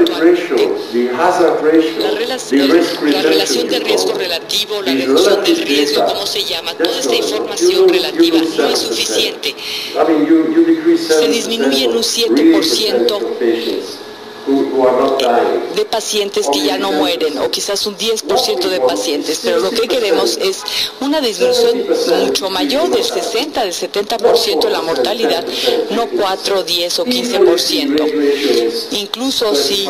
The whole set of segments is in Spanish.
la relación de riesgo relativo, la reducción del riesgo, ¿cómo se llama? Toda esta información relativa no es suficiente. Se disminuye en un 7% de pacientes que ya no mueren, o quizás un 10% de pacientes, pero lo que queremos es una disminución mucho mayor, del 60, del 70% de la mortalidad, no 4, 10 o 15%. Incluso si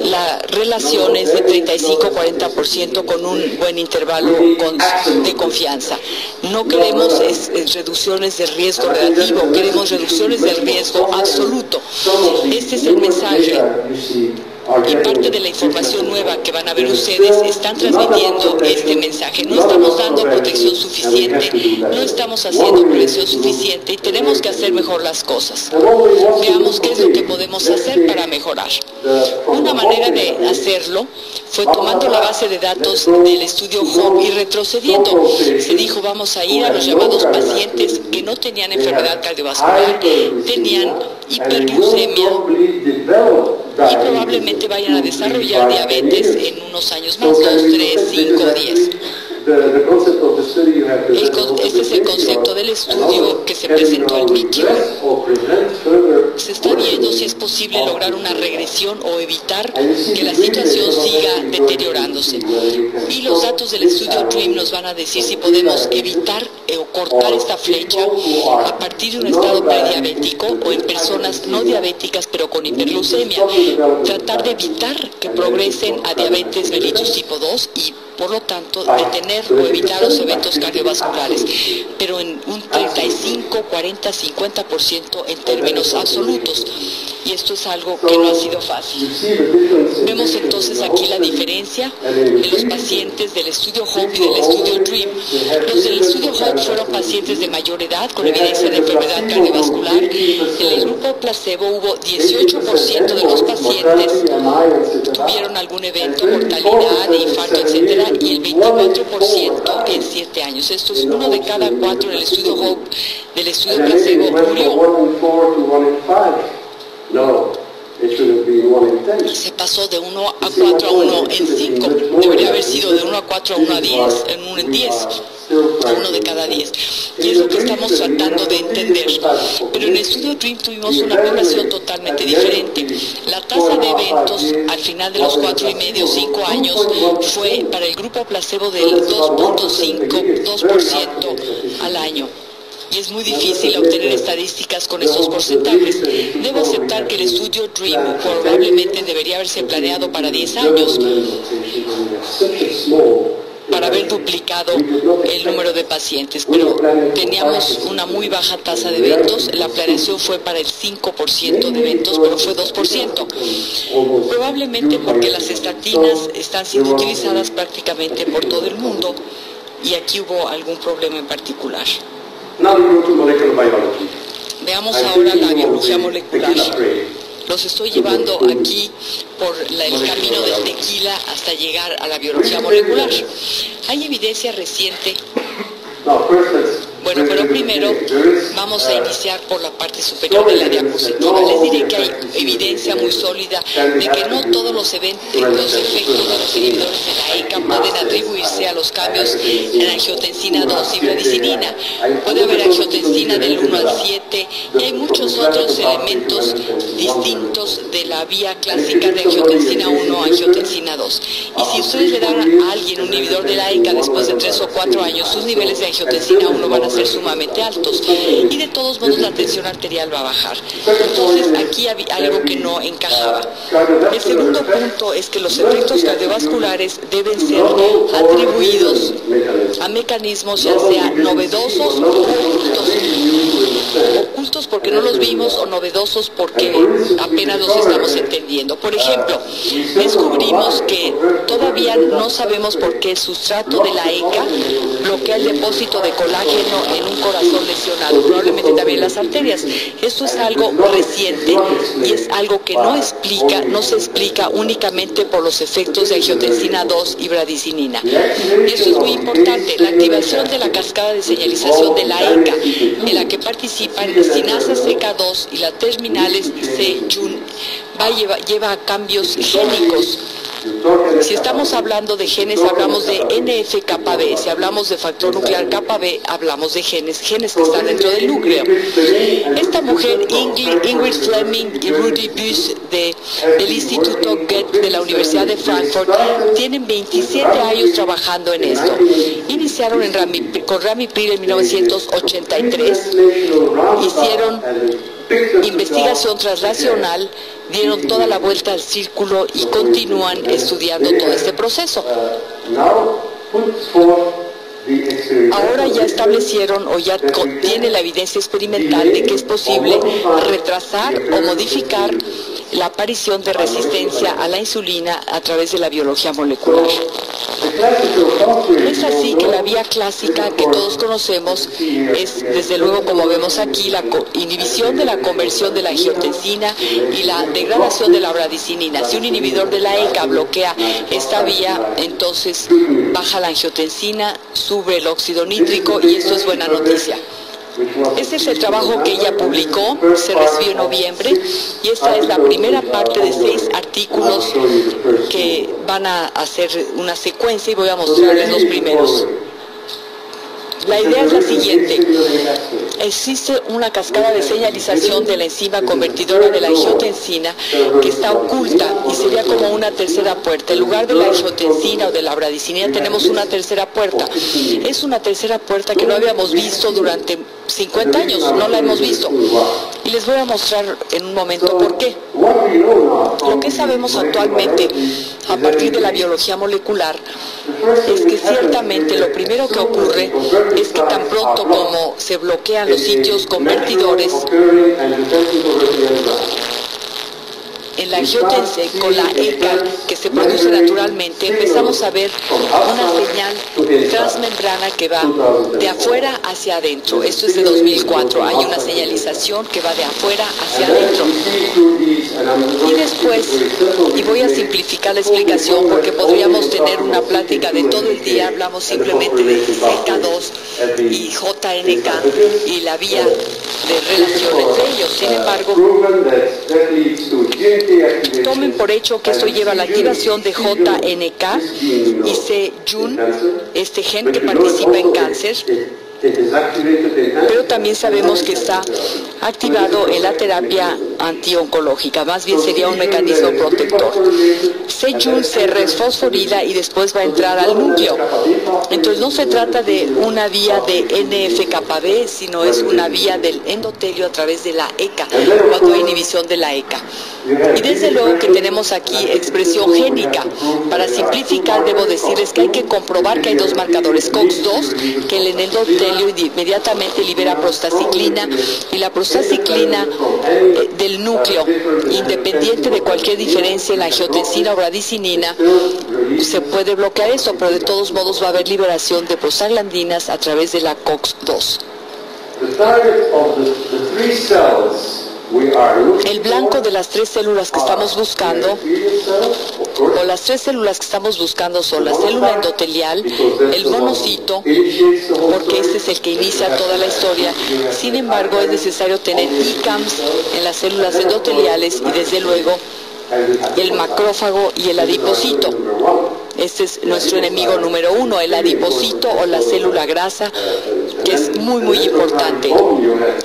la relación es de 35-40% con un buen intervalo de confianza. No queremos reducciones de riesgo relativo, queremos reducciones del riesgo absoluto. Este es el mensaje, y parte de la información nueva que van a ver ustedes están transmitiendo este mensaje. No estamos dando protección suficiente, no estamos haciendo prevención suficiente y tenemos que hacer mejor las cosas. Veamos qué es lo que podemos hacer para mejorar. Una manera de hacerlo fue tomando la base de datos del estudio HOPE y retrocediendo. Se dijo, vamos a ir a los llamados pacientes que no tenían enfermedad cardiovascular, tenían hiperglucemia y probablemente vayan a desarrollar diabetes en unos años más, 2, 3, 5, 10. Este es el concepto del estudio que se presentó al MIT. Se está viendo si es posible lograr una regresión o evitar que la situación siga deteriorándose. Y los datos del estudio DREAM nos van a decir si podemos evitar o cortar esta flecha a partir de un estado prediabético o en personas no diabéticas pero con hiperglucemia. Tratar de evitar que progresen a diabetes mellitus tipo 2 y por lo tanto detener o evitar los eventos cardiovasculares, pero en un 35, 40, 50% en términos absolutos. Y esto es algo que no ha sido fácil. Vemos entonces aquí la diferencia de los pacientes del estudio HOPE y del estudio DREAM. Los del estudio HOPE fueron pacientes de mayor edad con evidencia de enfermedad cardiovascular. En el grupo placebo hubo 18% de los pacientes tuvieron algún evento, mortalidad, infarto, etcétera, y el 24% en 7 años. Esto es 1 de cada 4 en el estudio HOPE. Del estudio placebo murió. Y se pasó de 1 a 4 a 1 en 5. Debería haber sido de 1 a 4 a 1 a 10, en 1 en 10. A 1 de cada 10. Y es lo que estamos tratando de entender. Pero en el estudio DREAM tuvimos una población totalmente diferente. La tasa de eventos al final de los 4,5, 5 años fue para el grupo placebo del 2.5, 2% al año. Y es muy difícil obtener estadísticas con estos porcentajes. Debo aceptar que el estudio DREAM probablemente debería haberse planeado para 10 años para haber duplicado el número de pacientes, pero teníamos una muy baja tasa de eventos. La planeación fue para el 5% de eventos, pero fue 2%. Probablemente porque las estatinas están siendo utilizadas prácticamente por todo el mundo y aquí hubo algún problema en particular. Veamos ahora la biología molecular. Los estoy llevando aquí por el camino del tequila hasta llegar a la biología molecular. Hay evidencia reciente. Bueno, pero primero vamos a iniciar por la parte superior de la diapositiva. Les diré que hay evidencia muy sólida de que no todos los efectos de los inhibidores de la ECA pueden atribuirse a los cambios en angiotensina 2 y bradicininina. Puede haber angiotensina del 1 al 7 y hay muchos otros elementos distintos de la vía clásica de angiotensina 1 a angiotensina 2. Y si ustedes le dan a alguien un inhibidor de la ECA después de 3 o 4 años, sus niveles de angiotensina 1 van a ser sumamente altos y de todos modos la tensión arterial va a bajar. Entonces aquí había algo que no encajaba. El segundo punto es que los efectos cardiovasculares deben ser atribuidos a mecanismos ya sea novedosos o ocultos. Ocultos porque no los vimos o novedosos porque apenas los estamos entendiendo. Por ejemplo, descubrimos que todavía no sabemos por qué el sustrato de la ECA bloquea el depósito de colágeno en un corazón lesionado, probablemente también las arterias. Esto es algo reciente y es algo que no se explica únicamente por los efectos de angiotensina 2 y bradicininina. Esto es muy importante. La activación de la cascada de señalización de la ECA, en la que participan sinasas CK2 y las terminales C-Jun lleva a cambios génicos. Si estamos hablando de genes, hablamos de NF-κB. Si hablamos de factor nuclear κB, hablamos de genes que están dentro del núcleo. Esta mujer, Ingrid Fleming y Rudy Buss del Instituto Goethe de la Universidad de Frankfurt, tienen 27 años trabajando en esto. Iniciaron con Ramipril en 1983, hicieron investigación translacional, dieron toda la vuelta al círculo y continúan estudiando todo este proceso. Ahora ya establecieron o ya tiene la evidencia experimental de que es posible retrasar o modificar la aparición de resistencia a la insulina a través de la biología molecular. Es así que la vía clásica que todos conocemos es, desde luego, como vemos aquí, la inhibición de la conversión de la angiotensina y la degradación de la bradicinina. Si un inhibidor de la ECA bloquea esta vía, entonces baja la angiotensina, sube el óxido nítrico y esto es buena noticia. Este es el trabajo que ella publicó, se recibió en noviembre, y esta es la primera parte de 6 artículos que van a hacer una secuencia y voy a mostrarles los primeros. La idea es la siguiente: existe una cascada de señalización de la enzima convertidora de la angiotensina que está oculta y sería como una tercera puerta. En lugar de la angiotensina o de la bradicinina tenemos una tercera puerta. Es una tercera puerta que no habíamos visto durante 50 años, no la hemos visto. Y les voy a mostrar en un momento por qué. Lo que sabemos actualmente, a partir de la biología molecular, es que ciertamente lo primero que ocurre es que tan pronto como se bloquean los sitios convertidores en la angiotensina con la ECA que se produce naturalmente, empezamos a ver una señal transmembrana que va de afuera hacia adentro. Esto es de 2004. Hay una señalización que va de afuera hacia adentro. Y después, y voy a simplificar la explicación porque podríamos tener una plática de todo el día, hablamos simplemente de CK2 y JNK y la vía de relación entre ellos. Sin embargo, tomen por hecho que esto lleva a la activación de JNK y C-Jun, este gen que participa en cáncer, pero también sabemos que está activado en la terapia antioncológica, más bien sería un mecanismo protector. C-Jun se resfosforila y después va a entrar al núcleo. Entonces no se trata de una vía de NF-κB, sino es una vía del endotelio a través de la ECA, cuando hay inhibición de la ECA. Y desde luego que tenemos aquí expresión génica. Para simplificar, debo decirles que hay que comprobar que hay 2 marcadores COX-2, que el endotelio inmediatamente libera prostaciclina, y la prostaciclina del núcleo, independiente de cualquier diferencia en la angiotensina o bradicinina, se puede bloquear eso, pero de todos modos va a haber liberación de prostaglandinas a través de la COX-2. El blanco de las 3 células que estamos buscando, o las 3 células que estamos buscando, son la célula endotelial, el monocito, porque este es el que inicia toda la historia. Sin embargo, es necesario tener ICAMS en las células endoteliales y desde luego el macrófago y el adipocito. Este es nuestro enemigo número 1, el adipocito o la célula grasa, que es muy importante.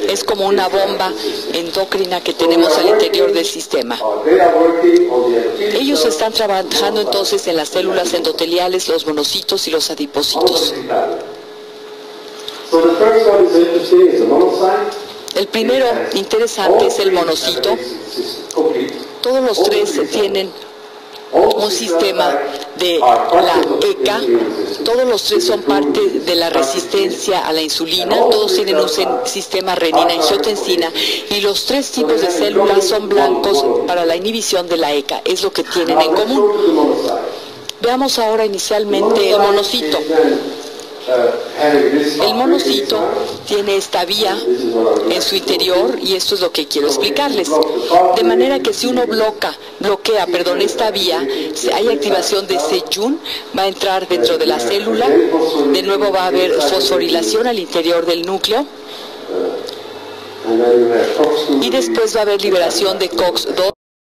Es como una bomba endocrina que tenemos al interior del sistema. Ellos están trabajando entonces en las células endoteliales, los monocitos y los adipocitos. El primero interesante es el monocito. Todos los 3 tienen un sistema de la ECA, todos los 3 son parte de la resistencia a la insulina, todos tienen un sistema renina-angiotensina y los 3 tipos de células son blancos para la inhibición de la ECA, es lo que tienen en común. Veamos ahora inicialmente el monocito. El monocito tiene esta vía en su interior y esto es lo que quiero explicarles. De manera que si uno bloquea esta vía, hay activación de C-Jun, va a entrar dentro de la célula, de nuevo va a haber fosforilación al interior del núcleo y después va a haber liberación de COX-2.